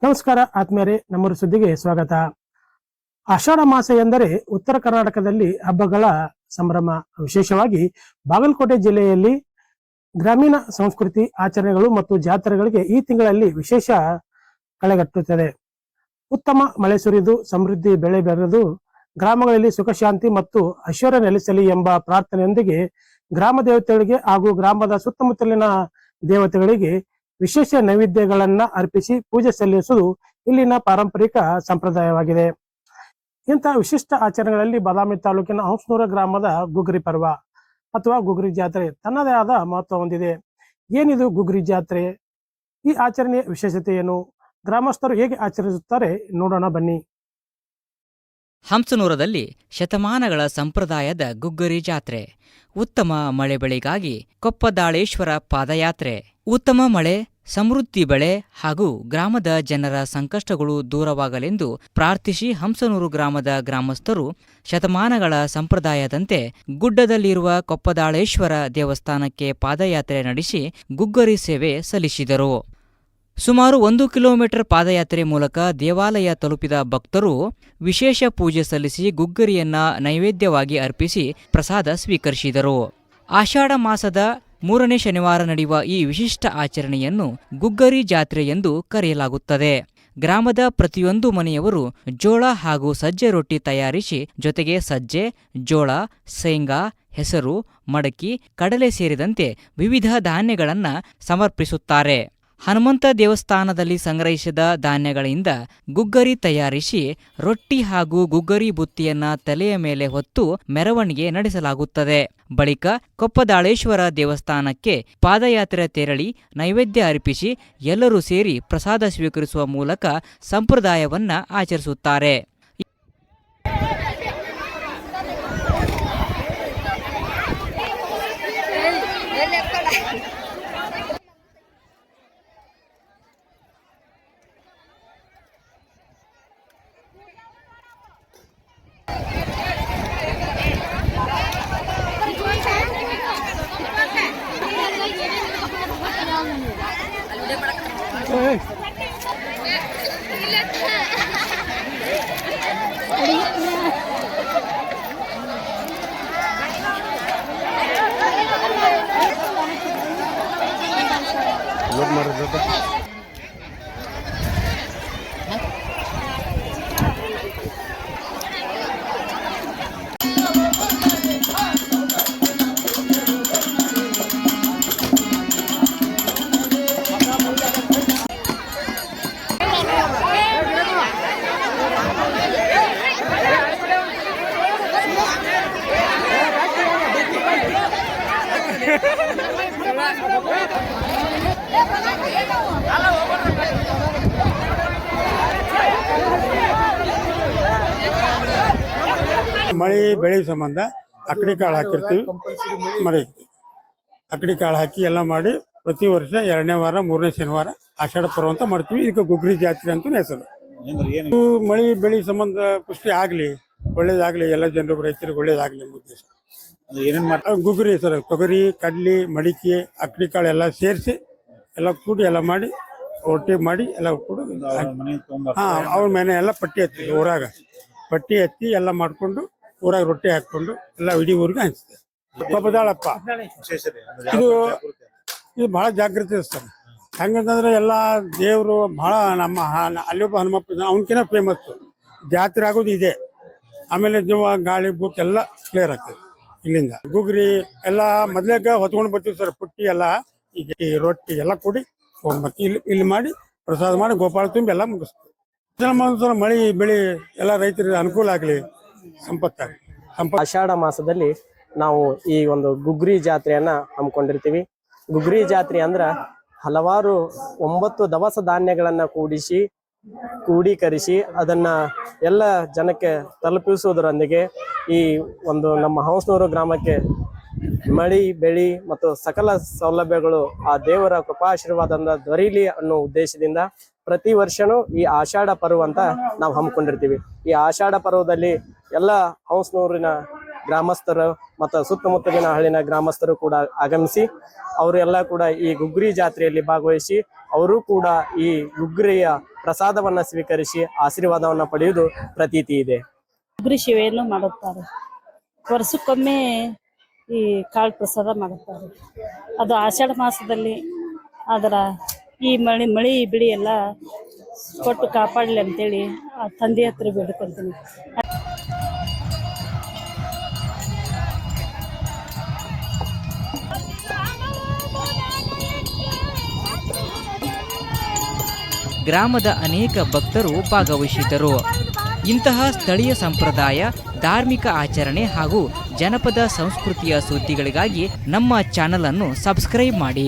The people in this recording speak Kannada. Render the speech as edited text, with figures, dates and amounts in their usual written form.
ನಮಸ್ಕಾರ ಆತ್ಮೀಯರೇ, ನಮ್ಮೂರು ಸುದ್ದಿಗೆ ಸ್ವಾಗತ. ಆಷಾಢ ಮಾಸ ಎಂದರೆ ಉತ್ತರ ಕರ್ನಾಟಕದಲ್ಲಿ ಹಬ್ಬಗಳ ಸಂಭ್ರಮ. ವಿಶೇಷವಾಗಿ ಬಾಗಲಕೋಟೆ ಜಿಲ್ಲೆಯಲ್ಲಿ ಗ್ರಾಮೀಣ ಸಂಸ್ಕೃತಿ, ಆಚರಣೆಗಳು ಮತ್ತು ಜಾತ್ರೆಗಳಿಗೆ ಈ ತಿಂಗಳಲ್ಲಿ ವಿಶೇಷ ಕಳೆಗಟ್ಟುತ್ತದೆ. ಉತ್ತಮ ಮಳೆ ಸುರಿದು ಸಮೃದ್ಧಿ ಬೆಳೆ ಬೆಳೆದು ಗ್ರಾಮಗಳಲ್ಲಿ ಸುಖ ಶಾಂತಿ ಮತ್ತು ಐಶ್ವರ್ಯ ನೆಲೆಸಲಿ ಎಂಬ ಪ್ರಾರ್ಥನೆಯೊಂದಿಗೆ ಗ್ರಾಮ ದೇವತೆಗಳಿಗೆ ಹಾಗೂ ಗ್ರಾಮದ ಸುತ್ತಮುತ್ತಲಿನ ದೇವತೆಗಳಿಗೆ ವಿಶೇಷ ನೈವೇದ್ಯಗಳನ್ನ ಅರ್ಪಿಸಿ ಪೂಜೆ ಸಲ್ಲಿಸುವುದು ಇಲ್ಲಿನ ಪಾರಂಪರಿಕ ಸಂಪ್ರದಾಯವಾಗಿದೆ. ಇಂತಹ ವಿಶಿಷ್ಟ ಆಚರಣೆಗಳಲ್ಲಿ ಬಾದಾಮಿ ತಾಲೂಕಿನ ಹಂಸನೂರ ಗ್ರಾಮದ ಗುಗ್ರಿ ಪರ್ವ ಅಥವಾ ಗುಗ್ರಿ ಜಾತ್ರೆ ತನ್ನದೇ ಆದ ಮಹತ್ವ ಹೊಂದಿದೆ. ಏನಿದು ಗುಗ್ರಿ ಜಾತ್ರೆ? ಈ ಆಚರಣೆಯ ವಿಶೇಷತೆ ಏನು? ಗ್ರಾಮಸ್ಥರು ಹೇಗೆ ಆಚರಿಸುತ್ತಾರೆ ನೋಡೋಣ ಬನ್ನಿ. ಹಂಸನೂರದಲ್ಲಿ ಶತಮಾನಗಳ ಸಂಪ್ರದಾಯದ ಗುಗ್ಗರಿ ಜಾತ್ರೆ. ಉತ್ತಮ ಮಳೆ ಬೆಳೆಗಾಗಿ ಕೊಪ್ಪದಾಳೇಶ್ವರ ಪಾದಯಾತ್ರೆ. ಉತ್ತಮ ಮಳೆ, ಸಮೃದ್ಧಿ ಬೆಳೆ ಹಾಗೂ ಗ್ರಾಮದ ಜನರ ಸಂಕಷ್ಟಗಳು ದೂರವಾಗಲೆಂದು ಪ್ರಾರ್ಥಿಸಿ ಹಂಸನೂರು ಗ್ರಾಮದ ಗ್ರಾಮಸ್ಥರು ಶತಮಾನಗಳ ಸಂಪ್ರದಾಯದಂತೆ ಗುಡ್ಡದಲ್ಲಿರುವ ಕೊಪ್ಪದಾಳೇಶ್ವರ ದೇವಸ್ಥಾನಕ್ಕೆ ಪಾದಯಾತ್ರೆ ನಡೆಸಿ ಗುಗ್ಗರಿ ಸೇವೆ ಸಲ್ಲಿಸಿದರು. ಸುಮಾರು 1 ಕಿಲೋಮೀಟರ್ ಪಾದಯಾತ್ರೆ ಮೂಲಕ ದೇವಾಲಯ ತಲುಪಿದ ಭಕ್ತರು ವಿಶೇಷ ಪೂಜೆ ಸಲ್ಲಿಸಿ ಗುಗ್ಗರಿಯನ್ನ ನೈವೇದ್ಯವಾಗಿ ಅರ್ಪಿಸಿ ಪ್ರಸಾದ ಸ್ವೀಕರಿಸಿದರು. ಆಷಾಢ ಮಾಸದ 3ನೇ ಶನಿವಾರ ನಡೆಯುವ ಈ ವಿಶಿಷ್ಟ ಆಚರಣೆಯನ್ನು ಗುಗ್ಗರಿ ಜಾತ್ರೆ ಎಂದು ಕರೆಯಲಾಗುತ್ತದೆ. ಗ್ರಾಮದ ಪ್ರತಿಯೊಂದು ಮನೆಯವರು ಜೋಳ ಹಾಗೂ ಸಜ್ಜೆ ರೊಟ್ಟಿ ತಯಾರಿಸಿ ಜೊತೆಗೆ ಸಜ್ಜೆ, ಜೋಳ, ಶೇಂಗಾ, ಹೆಸರು, ಮಡಕಿ, ಕಡಲೆ ಸೇರಿದಂತೆ ವಿವಿಧ ಧಾನ್ಯಗಳನ್ನು ಸಮರ್ಪಿಸುತ್ತಾರೆ. ಹನುಮಂತ ದೇವಸ್ಥಾನದಲ್ಲಿ ಸಂಗ್ರಹಿಸಿದ ಧಾನ್ಯಗಳಿಂದ ಗುಗ್ಗರಿ ತಯಾರಿಸಿ ರೊಟ್ಟಿ ಹಾಗೂ ಗುಗ್ಗರಿ ಬುತ್ತಿಯನ್ನ ತಲೆಯ ಮೇಲೆ ಹೊತ್ತು ಮೆರವಣಿಗೆ ನಡೆಸಲಾಗುತ್ತದೆ. ಬಳಿಕ ಕೊಪ್ಪದಾಳೇಶ್ವರ ದೇವಸ್ಥಾನಕ್ಕೆ ಪಾದಯಾತ್ರೆ ತೆರಳಿ ನೈವೇದ್ಯ ಅರ್ಪಿಸಿ ಎಲ್ಲರೂ ಸೇರಿ ಪ್ರಸಾದ ಸ್ವೀಕರಿಸುವ ಮೂಲಕ ಸಂಪ್ರದಾಯವನ್ನ ಆಚರಿಸುತ್ತಾರೆ. ಮಳೆ ಬೆಳೆ ಸಂಬಂಧ ಅಕ್ಕಡಿ ಕಾಳು ಹಾಕಿರ್ತೀವಿ. ಮಳೆ ಅಕ್ಕಡಿ ಕಾಳು ಹಾಕಿ ಎಲ್ಲ ಮಾಡಿ ಪ್ರತಿ ವರ್ಷ 2ನೇ ವಾರ 3ನೇ ಶನಿವಾರ ಆಷಾಢ ಪರ್ವ ಅಂತ ಮಾಡ್ತೀವಿ. ಇದಕ್ಕೆ ಗುಗ್ರಿ ಜಾತ್ರೆ ಅಂತ ಹೆಸರು. ಮಳೆ ಬೆಳೆ ಸಂಬಂಧ ಪುಷ್ಟಿ ಆಗ್ಲಿ, ಒಳ್ಳೇದಾಗ್ಲಿ, ಎಲ್ಲ ಜನರು ರೈತರಿಗೆ ಒಳ್ಳೇದಾಗ್ಲಿ ಎಂಬ ಉದ್ದೇಶ. ಏನೇನು ಮಾಡ್ತಾರೆ ಗುಗ್ರಿ ಸರ್? ತೊಗರಿ, ಕಡ್ಲಿ, ಮಡಿಕೆ, ಅಕ್ಕಡಿ ಕಾಳು ಎಲ್ಲ ಸೇರಿಸಿ ಎಲ್ಲ ಕೂಡಿ ಎಲ್ಲ ಮಾಡಿ ರೊಟ್ಟಿ ಮಾಡಿ ಎಲ್ಲ ಕೂಡಿ ಅವ್ರ ಮನೆ ಎಲ್ಲ ಪಟ್ಟಿ ಹತ್ತಿ ಊರಾಗ ಪಟ್ಟಿ ಹತ್ತಿ ಎಲ್ಲ ಮಾಡ್ಕೊಂಡು ಊರಾಗ ರೊಟ್ಟಿ ಹಾಕೊಂಡು ಎಲ್ಲ ಇಡೀ ಊರಿಗೆ ಹಂಚ್ತೇವೆ. ಕೊಪ್ಪದಾಳಪ್ಪ ಇದು ಬಹಳ ಜಾಗೃತಿ ಇರ್ತಾರೆ. ಹೆಂಗಂತಂದ್ರೆ ಎಲ್ಲ ದೇವರು ಬಹಳ ನಮ್ಮ ಅಲ್ಲೊಬ್ಬ ಹನುಮಪ್ಪ ಅವನಕಿನ ಫೇಮಸ್. ಜಾತ್ರೆ ಆಗೋದು ಇದೆ. ಆಮೇಲೆ ಜೀವ ಗಾಳಿ ಬುಕ್ ಎಲ್ಲ ಕ್ಲಿಯರ್ ಆಗ್ತದೆ. ಇಲ್ಲಿಂದ ಗುಗ್ರಿ ಎಲ್ಲ ಮೊದ್ಲಾಗ ಹೊತ್ಕೊಂಡು ಬರ್ತೀವಿ ಸರ್. ಪುಟ್ಟಿ ಎಲ್ಲ ಈಗ ರೊಟ್ಟಿ ಎಲ್ಲ ಕೂಡಿ ಹೋಗ್ಬರ್ತೀವಿ. ಇಲ್ಲಿ ಮಾಡಿ ಪ್ರಸಾದ ಮಾಡಿ ಗೋಪಾಳ ತುಂಬಿ ಎಲ್ಲ ಮುಗಿಸ್ತೀವಿ. ಮಳೆ ಬೆಳೆ ಎಲ್ಲ ರೈತರಿಗೆ ಅನುಕೂಲ ಆಗಲಿ, ಸಂಪತ್ತಾಗಲಿ. ಆಷಾಢ ಮಾಸದಲ್ಲಿ ನಾವು ಈ ಒಂದು ಗುಗ್ರಿ ಜಾತ್ರೆಯನ್ನ ಹಮ್ಮಿಕೊಂಡಿರ್ತೀವಿ. ಗುಗ್ರಿ ಜಾತ್ರೆ ಅಂದ್ರ ಹಲವಾರು 9 ದವಸ ಧಾನ್ಯಗಳನ್ನ ಕೂಡೀಕರಿಸಿ ಅದನ್ನ ಎಲ್ಲ ಜನಕ್ಕೆ ತಲುಪಿಸುವುದರೊಂದಿಗೆ ಈ ಒಂದು ನಮ್ಮ ಹಂಸನೂರು ಗ್ರಾಮಕ್ಕೆ ಮಳಿ ಬೆಳಿ ಮತ್ತು ಸಕಲ ಸೌಲಭ್ಯಗಳು ಆ ದೇವರ ಕೃಪಾಶೀರ್ವಾದದಿಂದ ದೊರೀಲಿ ಅನ್ನೋ ಉದ್ದೇಶದಿಂದ ಪ್ರತಿ ವರ್ಷನೂ ಈ ಆಷಾಢ ಪರ್ವ ಅಂತ ನಾವು ಹಮ್ಮಿಕೊಂಡಿರ್ತೀವಿ. ಈ ಆಷಾಢ ಪರ್ವದಲ್ಲಿ ಎಲ್ಲ ಹಂಸನೂರಿನ ಗ್ರಾಮಸ್ಥರು ಮತ್ತು ಸುತ್ತಮುತ್ತಲಿನ ಹಳ್ಳಿನ ಗ್ರಾಮಸ್ಥರು ಕೂಡ ಆಗಮಿಸಿ ಅವರೆಲ್ಲ ಕೂಡ ಈ ಗುಗ್ಗುರಿ ಜಾತ್ರೆಯಲ್ಲಿ ಭಾಗವಹಿಸಿ ಅವರು ಕೂಡ ಈ ಗುಗ್ಗುರಿಯ ಪ್ರಸಾದವನ್ನ ಸ್ವೀಕರಿಸಿ ಆಶೀರ್ವಾದವನ್ನ ಪಡೆಯುವುದು ಪ್ರತೀತಿ ಇದೆ. ಗುಗ್ಗುರಿ ಸೇವೆಯನ್ನು ಮಾಡುತ್ತಾರೆ. ವರ್ಷಕ್ಕೊಮ್ಮೆ ಈ ಕಾಳು ಪ್ರಸಾದ ಮಾಡುತ್ತಾರೆ. ಅದು ಆಷಾಢ ಮಾಸದಲ್ಲಿ ಅದರ ಈ ಮಳಿ ಬಿಳಿ ಎಲ್ಲ ಕೊಟ್ಟು ಕಾಪಾಡಲಿ ಅಂತೇಳಿ ಆ ತಂದೆ ಹತ್ರ ಬೇಡ್ಕೊಳ್ತೀನಿ. ಗ್ರಾಮದ ಅನೇಕ ಭಕ್ತರು ಭಾಗವಹಿಸಿದ್ದರು. ಇಂತಹ ಸ್ಥಳೀಯ ಸಂಪ್ರದಾಯ, ಧಾರ್ಮಿಕ ಆಚರಣೆ ಹಾಗೂ ಜನಪದ ಸಂಸ್ಕೃತಿಯ ಸುದ್ದಿಗಳಿಗಾಗಿ ನಮ್ಮ ಚಾನಲ್ ಅನ್ನು ಸಬ್ಸ್ಕ್ರೈಬ್ ಮಾಡಿ.